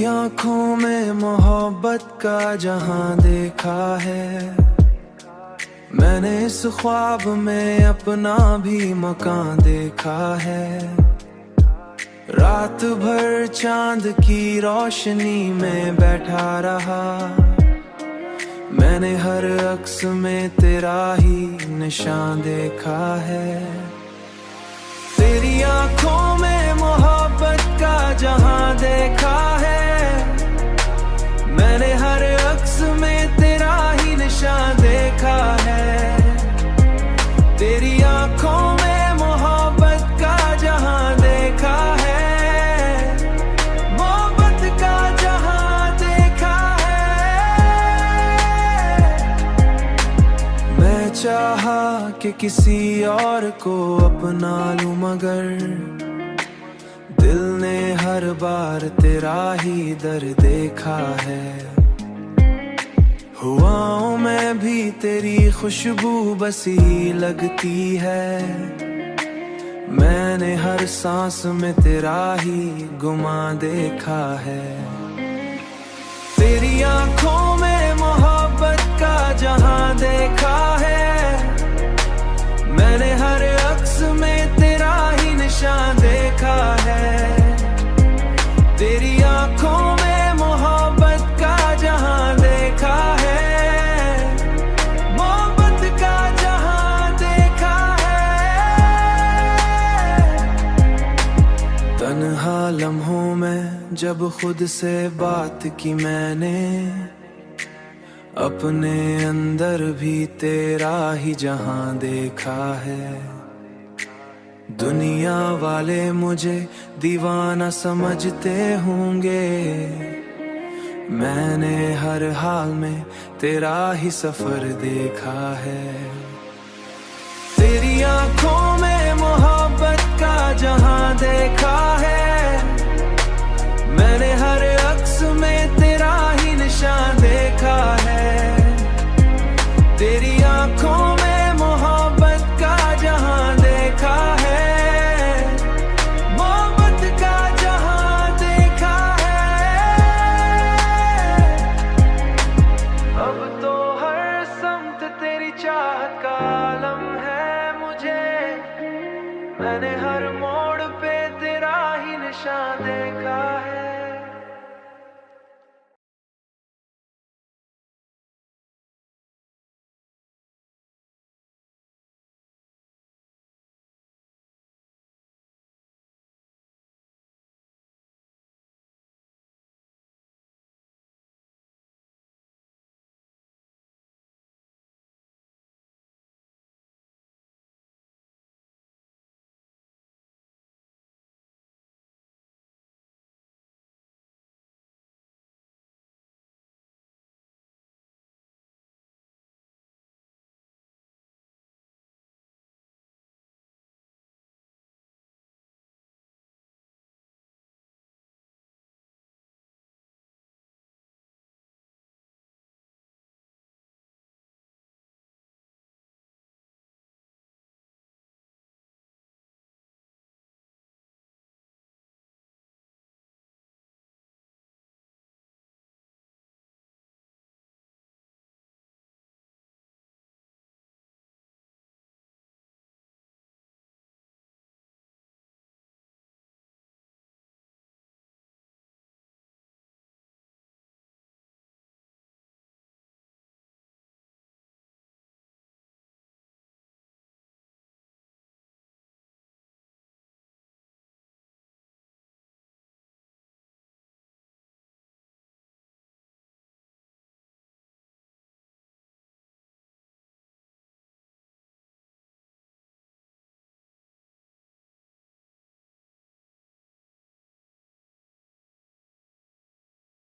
आंखों में मोहब्बत का जहां देखा है मैंने, इस ख्वाब में अपना भी मकान देखा है। रात भर चांद की रोशनी में बैठा रहा, मैंने हर अक्स में तेरा ही निशान देखा है। तेरी आंखों में मोहब्बत का जहां देखा है मैंने, हर अक्स में तेरा ही निशान देखा है। तेरी आंखों में मोहब्बत का जहां देखा है, मोहब्बत का जहां देखा है। मैं चाहा कि किसी और को अपना लूं मगर दिल ने हर बार तेरा ही दर देखा है। हुआओं में भी तेरी खुशबू बसी लगती है, मैंने हर सांस में तेरा ही गुमा देखा है। तेरी आंखों में मोहब्बत का जहां देखा है मैंने, हर अक्स में तेरा ही निशान देखा है। तेरी आंखों में मोहब्बत का जहां देखा है, मोहब्बत का जहां देखा है। तन्हा लम्हों में जब खुद से बात की मैंने, अपने अंदर भी तेरा ही जहां देखा है। दुनिया वाले मुझे दीवाना समझते होंगे, मैंने हर हाल में तेरा ही सफर देखा है। तेरी आंखों में मोहब्बत का जहां देखा है मैंने